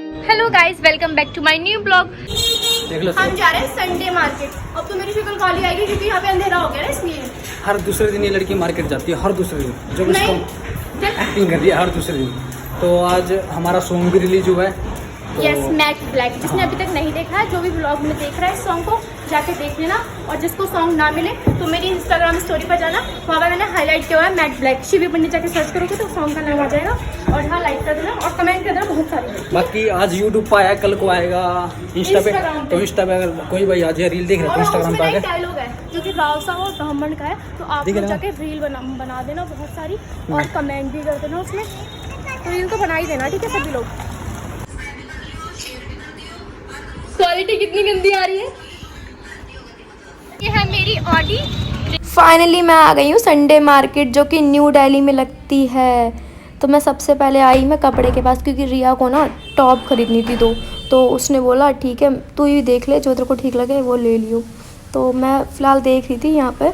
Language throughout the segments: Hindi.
Hello guys, welcome back to my new blog. हम जा रहे हैं संडे मार्केट। अब तो मेरी शक्ल काली आएगी क्योंकि यहाँ पे अंधेरा हो गया ना, इसलिए। हर दूसरे दिन ये लड़की मार्केट जाती है, हर दूसरे दिन जो इसको एक्टिंग कर रही है हर दूसरे दिन। तो आज हमारा सॉन्ग भी रिलीज हुआ है। Yes, matte black. जिसने अभी तक नहीं देखा है, जो भी ब्लॉग में देख रहा है सॉन्ग को जाके देख लेना। और जिसको सॉन्ग ना मिले तो मेरी इंस्टाग्राम स्टोरी पर जाना, वहाँ पर मैंने हाईलाइट किया हुआ है मैट ब्लैक। शिवी पंडित जाके सर्च करोगे तो सॉन्ग का नाम आ जाएगा। और हाँ, लाइक कर देना और कमेंट कर देना बहुत सारे। बाकी आज यूट्यूब पर आया, कल को आएगा इंस्टा पे। तो इंस्टा पे अगर कोई भाई आज रील देख रहा है तो इंस्टाग्राम पे आएगा। डायलॉग है जो कि राव साहब और ब्राह्मण का है, तो आप लोग जाके रील बना देना बहुत सारी, और कमेंट भी कर देना उसमें। तो रील तो बना ही देना, ठीक है सभी लोग। क्वालिटी कितनी गंदी आ रही है। ये है मेरी ऑडी। फाइनली मैं आ गई हूँ संडे मार्केट, जो कि न्यू दिल्ली में लगती है। तो मैं सबसे पहले आई मैं कपड़े के पास, क्योंकि रिया को ना टॉप खरीदनी थी दो। तो उसने बोला ठीक है तू ही देख ले, जो तेरे को ठीक लगे वो ले लियो। तो मैं फ़िलहाल देख रही थी, यहाँ पे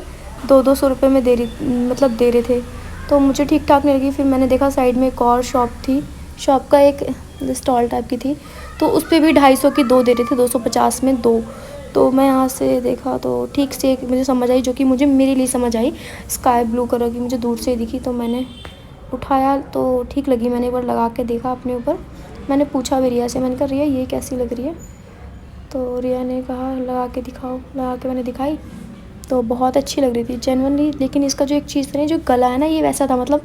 200 रुपये में दे रहे थे। तो मुझे ठीक ठाक नहीं लगी। फिर मैंने देखा साइड में एक और शॉप थी, शॉप का एक स्टॉल टाइप की थी, तो उस पर भी 250 की दो दे रहे थे, 250 में दो। तो मैं यहाँ से देखा तो ठीक से एक मुझे समझ आई, जो कि मुझे मेरे लिए समझ आई, स्काई ब्लू कलर की मुझे दूर से दिखी। तो मैंने उठाया तो ठीक लगी। मैंने एक बार लगा के देखा अपने ऊपर। मैंने पूछा भी रिया से, मैंने कहा रिया ये कैसी लग रही है। तो रिया ने कहा लगा के दिखाओ। लगा के मैंने दिखाई तो बहुत अच्छी लग रही थी जेन्युइनली। लेकिन इसका जो एक चीज़ थी, जो गला है ना, ये वैसा था, मतलब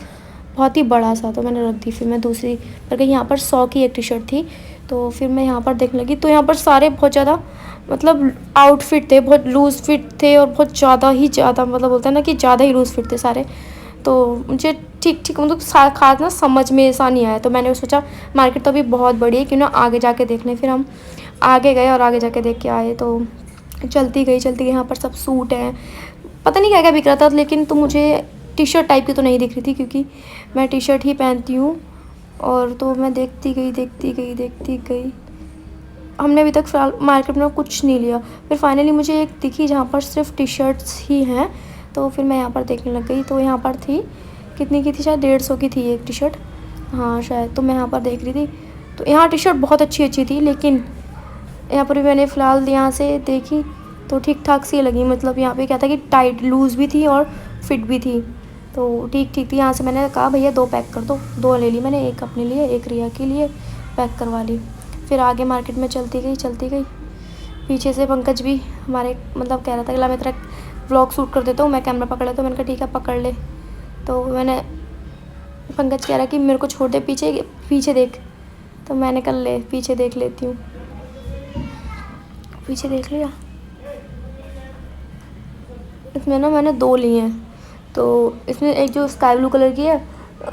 बहुत ही बड़ा सा। तो मैंने रख दी। फिर मैं दूसरी पर यहाँ पर 100 की एक टी शर्ट थी। तो फिर मैं यहाँ पर देखने लगी, तो यहाँ पर सारे बहुत ज़्यादा मतलब आउटफिट थे, बहुत लूज़ फिट थे और बहुत ज़्यादा ही ज़्यादा, मतलब बोलते हैं ना कि ज़्यादा ही लूज़ फिट थे सारे। तो मुझे ठीक मतलब खास ना समझ में ऐसा नहीं आया। तो मैंने सोचा मार्केट तो अभी बहुत बड़ी है, क्यों ना आगे जाके देख लें। फिर हम आगे गए और आगे जाके देख के आए। तो चलती गई यहाँ पर सब सूट हैं, पता नहीं क्या क्या बिक रहा था। लेकिन तो मुझे टी शर्ट टाइप की तो नहीं दिख रही थी, क्योंकि मैं टी शर्ट ही पहनती हूँ। और तो मैं देखती गई। हमने अभी तक फ़िलहाल मार्केट में कुछ नहीं लिया। फिर फाइनली मुझे एक दिखी जहाँ पर सिर्फ टी शर्ट्स ही हैं। तो फिर मैं यहाँ पर देखने लग गई। तो यहाँ पर थी, कितनी की थी, शायद 150 की थी एक टी शर्ट, हाँ शायद। तो मैं यहाँ पर देख रही थी, तो यहाँ टी शर्ट बहुत अच्छी थी। लेकिन यहाँ पर भी मैंने फ़िलहाल यहाँ से देखी तो ठीक ठाक सी लगी। मतलब यहाँ पे क्या था कि टाइट लूज़ भी थी और फिट भी थी, तो ठीक थी। यहाँ से मैंने कहा भैया 2 पैक कर दो। 2 ले ली मैंने, एक अपने लिए एक रिया के लिए पैक करवा ली। फिर आगे मार्केट में चलती गई। पीछे से पंकज भी हमारे मतलब कह रहा था कि ला मैं तेरा व्लॉग शूट कर देता हूँ, मैं कैमरा पकड़ लेता हूँ। मैंने कहा ठीक है पकड़ ले। तो मैंने पंकज कह रहा कि मेरे को छोड़ दे, पीछे देख। तो मैंने कहा ले पीछे देख लेती हूँ। पीछे देख लिया। इसमें ना मैंने 2 लिए हैं। तो इसमें एक जो स्काई ब्लू कलर की है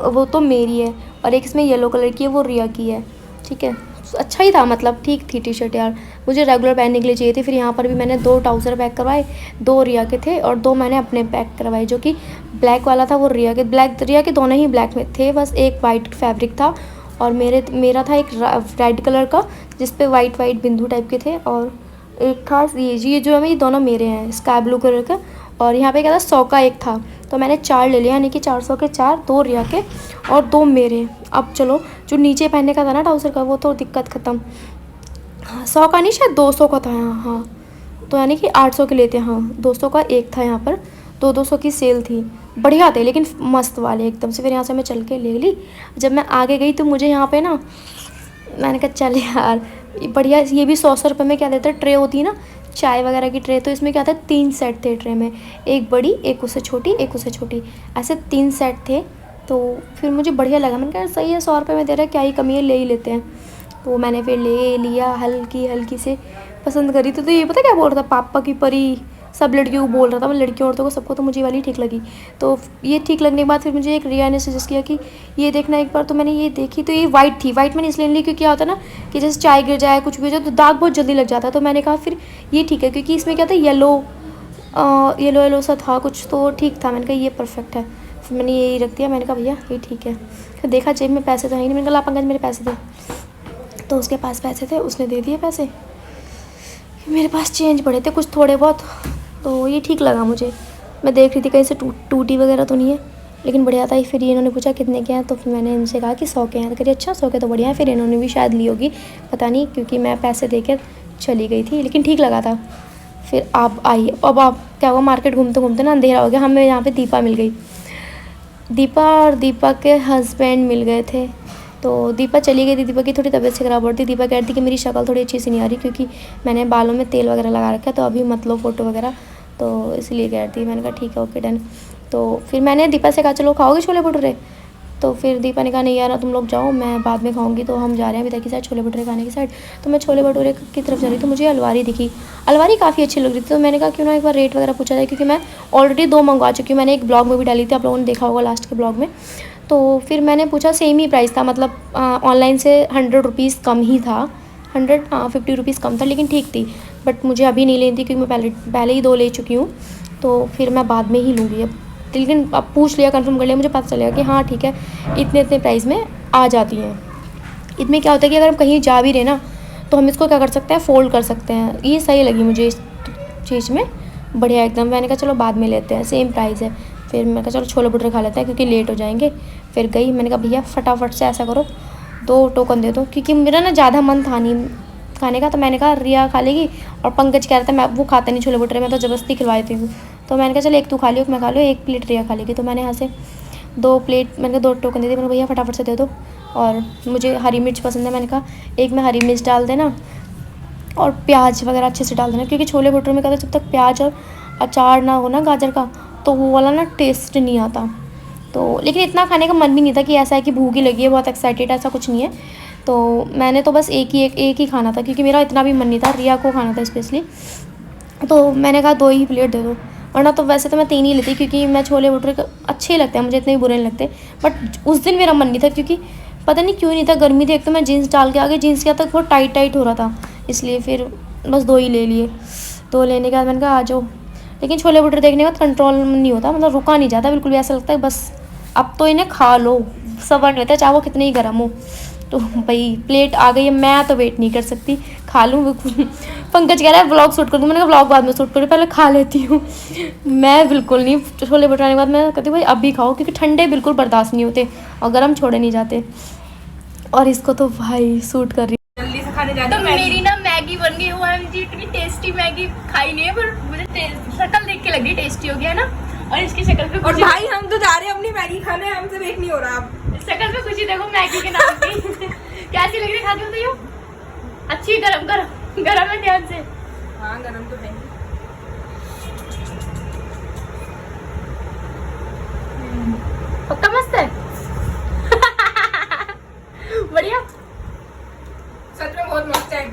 वो तो मेरी है, और एक इसमें येलो कलर की है, वो रिया की है। ठीक है, अच्छा ही था, मतलब ठीक थी टी शर्ट यार, मुझे रेगुलर पहनने के लिए चाहिए थी। फिर यहाँ पर भी मैंने 2 ट्राउज़र पैक करवाए, 2 रिया के थे और 2 मैंने अपने पैक करवाए। जो कि ब्लैक वाला था वो रिया के दोनों ही ब्लैक में थे, बस एक वाइट फैब्रिक था। और मेरा था एक रेड कलर का जिस पे वाइट बिंदु टाइप के थे। और एक था ये जो है, ये दोनों मेरे हैं स्काई ब्लू कलर का। और यहाँ पे क्या था 100 का एक था, तो मैंने 4 ले लिया, यानी कि 400 के 4, 2 रिया के और 2 मेरे। अब चलो जो नीचे पहनने का था ना ट्राउज़र का, वो तो दिक्कत ख़त्म। हाँ 100 का नहीं, शायद 200 का था हाँ। तो यानी कि 800 के लेते हैं, हाँ 200 का एक था यहाँ पर, 200 की सेल थी। बढ़िया थे लेकिन मस्त वाले एकदम से। फिर यहाँ से मैं चल के ले ली। जब मैं आगे गई तो मुझे यहाँ पे ना, मैंने कहा चल यार बढ़िया, ये भी 100 रुपये में क्या देता है, ट्रे होती है ना चाय वगैरह की ट्रे। तो इसमें क्या था 3 सेट थे ट्रे में, एक बड़ी, एक उससे छोटी, एक उससे छोटी, ऐसे 3 सेट थे। तो फिर मुझे बढ़िया लगा, मैंने कहा सही है 100 रुपये में दे रहा है, क्या ही कमी है, ले ही लेते हैं। तो मैंने फिर ले लिया, हल्की से पसंद करी। तो ये पता क्या बोल रहा था, पापा की परी सब लड़कियों को बोल रहा था, मतलब लड़कियों औरतों को सबको। तो मुझे वाली ठीक लगी। तो ये ठीक लगने के बाद फिर मुझे एक रिया ने सजेस्ट किया कि ये देखना एक बार। तो मैंने ये देखी, तो ये वाइट थी। वाइट मैंने इसलिए ली क्योंकि क्या होता है ना कि जैसे चाय गिर जाए कुछ भी हो जाए तो दाग बहुत जल्दी लग जाता है। तो मैंने कहा फिर ये ठीक है, क्योंकि इसमें क्या था येलो सा था कुछ, तो ठीक था। मैंने कहा ये परफेक्ट है। फिर मैंने यही रख दिया। मैंने कहा भैया ये ठीक है। फिर देखा जेब में पैसे तो है नहीं। मैंने कहा ला पंकज मेरे पैसे थे। तो उसके पास पैसे थे, उसने दे दिए पैसे। मेरे पास चेंज पड़े थे कुछ थोड़े बहुत, तो ये ठीक लगा मुझे। मैं देख रही थी कहीं से टूटी वगैरह तो नहीं है। लेकिन बढ़िया था। फिर इन्होंने पूछा कितने के हैं, तो फिर मैंने इनसे कहा कि 100 के हैं। तो कह अच्छा 100 के तो बढ़िया है। फिर इन्होंने भी शायद ली होगी, पता नहीं, क्योंकि मैं पैसे दे कर चली गई थी, लेकिन ठीक लगा था। फिर आप आई, अब आप क्या हुआ, मार्केट घूमते घूमते ना अंधेरा हो गया। हमें यहाँ पे दीपा मिल गई। दीपा और दीपा के हस्बैंड मिल गए थे। तो दीपा चली गई थी। दीपा की थोड़ी तबीयत से ख़राब हो रही थी। दीपा कह रही थी कि मेरी शक्ल थोड़ी अच्छी सी नहीं आ रही, क्योंकि मैंने बालों में तेल वगैरह लगा रखा है, तो अभी मत लो फ़ोटो वगैरह, तो इसलिए कह रही थी। मैंने कहा ठीक है, ओके डन। तो फिर मैंने दीपा से कहा चलो खाओगे छोले भटूरे। तो फिर दीपा ने कहा नहीं यार तुम लोग जाओ, मैं बाद में खाऊंगी। तो हम जा रहे हैं अभी तक की साइड, छोले भटूरे खाने की साइड। तो मैं छोले भटूरे की तरफ जा रही, तो मुझे अलवारी दिखी। अलवारी काफ़ी अच्छी लग रही थी, तो मैंने कहा क्यों ना एक बार रेट वगैरह पूछा जाए, क्योंकि मैं ऑलरेडी 2 मंगवा चुकी हूँ। मैंने एक ब्लॉग में भी डाली थी, आप लोगों ने देखा होगा लास्ट के ब्लॉग में। तो फिर मैंने पूछा, सेम ही प्राइस था, मतलब ऑनलाइन से 100 रुपीज़ कम ही था, 50 रुपीज़ कम था, लेकिन ठीक थी। बट मुझे अभी नहीं लेनी थी, क्योंकि मैं पहले ही 2 ले चुकी हूँ, तो फिर मैं बाद में ही लूँगी अब। लेकिन अब पूछ लिया, कंफर्म कर लिया, मुझे पता चलेगा कि हाँ ठीक है, इतने इतने प्राइस में आ जाती हैं। इसमें क्या होता है कि अगर हम कहीं जा भी रहे ना, तो हम इसको क्या कर सकते हैं, फ़ोल्ड कर सकते हैं। ये सही लगी मुझे इस चीज़ में, बढ़िया एकदम। मैंने कहा चलो बाद में लेते हैं, सेम प्राइस है। फिर मैं कहा चलो छोले भटूरे खा लेते हैं, क्योंकि लेट हो जाएंगे। फिर गई, मैंने कहा भैया फटाफट से ऐसा करो 2 टोकन दे दो, क्योंकि मेरा ना ज़्यादा मन था नहीं खाने का। तो मैंने कहा रिया खा लेगी, और पंकज कह रहा था मैं वो खाता नहीं छोले भटूरे, मैं तो ज़बरदस्ती खिलवाई थी। तो मैंने कहा चल एक तू खा लियो, मैं खा लियो, 1 प्लेट रिया खा लेगी। तो मैंने यहाँ से 2 प्लेट, मैंने कहा 2 टोकन दे दी। मैंने भैया फटाफट से दे दो, और मुझे हरी मिर्च पसंद है। मैंने कहा एक में हरी मिर्च डाल देना, और प्याज वगैरह अच्छे से डाल देना, क्योंकि छोले भटूरे में कहते हैं जब तक प्याज और अचार ना हो ना गाजर का, तो वो वाला ना टेस्ट नहीं आता। तो लेकिन इतना खाने का मन भी नहीं था कि ऐसा है कि भूख ही लगी है, बहुत एक्साइटेड, ऐसा कुछ नहीं है। तो मैंने तो बस एक ही खाना था, क्योंकि मेरा इतना भी मन नहीं था, रिया को खाना था स्पेशली। तो मैंने कहा 2 ही प्लेट दे दो, वरना तो वैसे तो मैं 3 ही लेती, क्योंकि मैं छोले भटूरे अच्छे ही लगते हैं मुझे, इतने भी बुरे नहीं लगते। बट उस दिन मेरा मन नहीं था, क्योंकि पता नहीं क्यों नहीं था, गर्मी थी एक तो। मैं जीन्स डाल के आ गई, जीन्स के तक बहुत टाइट हो रहा था, इसलिए फिर बस 2 ही ले लिए। 2 लेने के बाद मैंने कहा आ जाओ। लेकिन छोले भटूरे देखने के बाद कंट्रोल नहीं होता, मतलब रुका नहीं जाता बिल्कुल भी, ऐसा लगता है बस अब तो इन्हें खा लो, सबर नहीं होता, चाहे वो कितने ही गर्म हो। तो भाई प्लेट आ गई है, मैं तो वेट नहीं कर सकती, खा लूँ। पंकज कह रहा है व्लॉग शूट कर दूँ, मैंने कहा व्लॉग बाद में शूट करूँ, पहले खा लेती हूँ। मैं बिल्कुल नहीं, छोले भटूरे के बाद मैं कहती हूँ भाई अब भी खाओ, क्योंकि ठंडे बिल्कुल बर्दाश्त नहीं होते और गर्म छोड़े नहीं जाते। और इसको तो भाई सूट कर रही जल्दी से खाने जाते। तो मेरी ना मैगी बन गई, OMG इतनी टेस्टी मैगी खाई नहीं है, पर मुझे शक्ल देख के लग रही टेस्टी हो गया ना। और इसकी शक्ल पे और भाई हम तो जा रहे हैं अपनी मैगी खाने, हमसे वेट नहीं हो रहा। आप शक्ल पे खुशी देखो मैगी के नाम की। कैसी लग रही खाती हो तो यूँ अच्छी, गरम गरम गरम है ध्यान से। हाँ गरम तो है। पक्का मस्त है। बढ़िया, सच में बहुत मस्त है।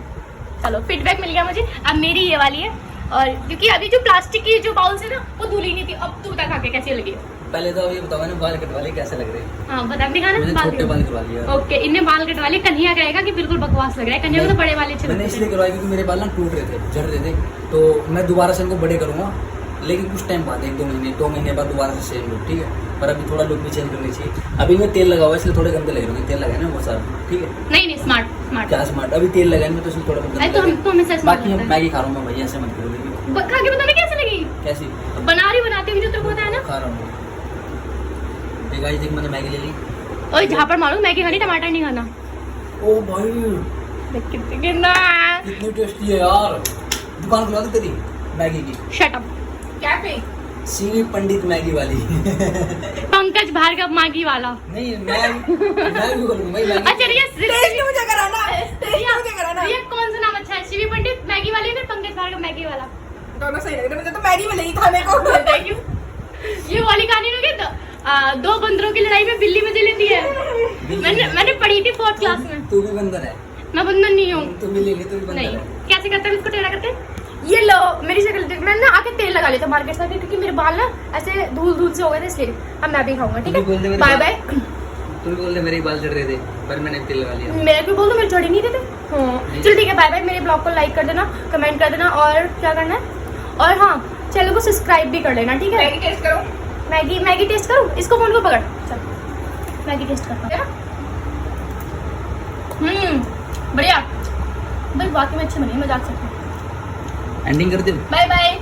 चलो फीडबैक मिल गया मुझे। अब मेरी ये वाली है, और क्योंकि अभी जो प्लास्टिक की जो बाउल है ना वो धुली नहीं थी। अब तू बता खा के कैसी लगी? पहले तो ये बताओ ना, बाल कटवा लिए कैसे लग रहे हैं? हाँ बता, दिखाना मैंने छोटे बाल कटवा लिए। ओके, इन्हें बाल कटवा लिए। कन्हैया कहेगा कि बिल्कुल बकवास लग रहा है, कन्हैया को तो बड़े वाले अच्छे मैंने लगते इसलिए हैं। करवाया क्योंकि मेरे बाल ना टूट रहे थे, झड़ रहे थे। तो मैं दोबारा से इनको बड़े करूँगा, लेकिन कुछ टाइम बाद, 2 महीने बाद दोबारा से सेम लुक, ठीक है। पर अभी थोड़ा लुक भी चेंज करनी चाहिए। अभी मैं तेल लगा हुआ है, इसलिए थोड़े गंदे लग रहे हैं। तेल लगाए ना बहुत सारा, ठीक है। नहीं स्मार्ट स्मार्ट क्या स्मार्ट, अभी तेल लगाए मैं तो इसलिए थोड़ा अरे तो हमको हमेशा स्मार्ट बाकी हम मैगी खा रहा हूँ मैं, भैया ऐसे मत करो। खा के बताना कैसे लगी? कैसी बना रही बनाते हुए जो तेरे को पता है ना। खा रहा हूँ। गाइस देख मैंने मैगी ले ली। ओए जहाँ पर मालूम मैगी खानी, टमाटर नहीं खाना। ओ भाई देख कितना इतनी टेस्टी है यार। दुकान खुला दे तेरी मैगी की। Shut up. क्या पे? सीवी पंडित मैगी वाली। पंकज भार्गव मैगी वाला। नहीं मैं भी बोलूँ भाई मैगी। अच्छा रिया, टेस्ट मुझे कराना है, टेस्ट मुझे कराना है। रिया कौन सा नाम अच्छा है, सीवी पंडित मैगी वाली या फिर पंकज भार्गव मैगी वाला? दोनों सही लग रहे, मुझे तो मैगी में नहीं खाने को। Thank you. ये वाली कहानी में क्या 2 बंदरों की लड़ाई में बिल्ली मजे लेती है। मैंने पढ़ी थी 4th क्लास में। तू भी बंदर है? मैं बंदर नहीं हूँ। तू भी ले ले, तू भी बंदर नहीं, है। कैसे करते हैं इसको टेढ़ा करते? ये लो मेरी शक्ल देख, मैंने ना आके तेल लगा लिया था मार्केट से, क्योंकि मेरे बाल ना ऐसे धूल से हो गए थे, इसलिए अब मैं भी खाऊंगा, ठीक है। Bye bye. तू भी बोल दे मेरे बाल झड़ रहे थे, पर मैंने तेल लगा लिया। मेरे को बोल दो, मेरे झड़ ही नहीं थे। हाँ चलो ठीक है, बाय बाय। मेरे ब्लॉग को लाइक कर देना, कमेंट कर देना, और क्या करना है, और हाँ चैनल को सब्सक्राइब भी कर लेना, ठीक है। मैगी टेस्ट करो, मैगी टेस्ट करो। इसको फोन को पकड़, चल मैगी टेस्ट कर। बढ़िया भाई, वाकई में अच्छी बनी है, मजाक से। एंडिंग कर दे। Bye bye.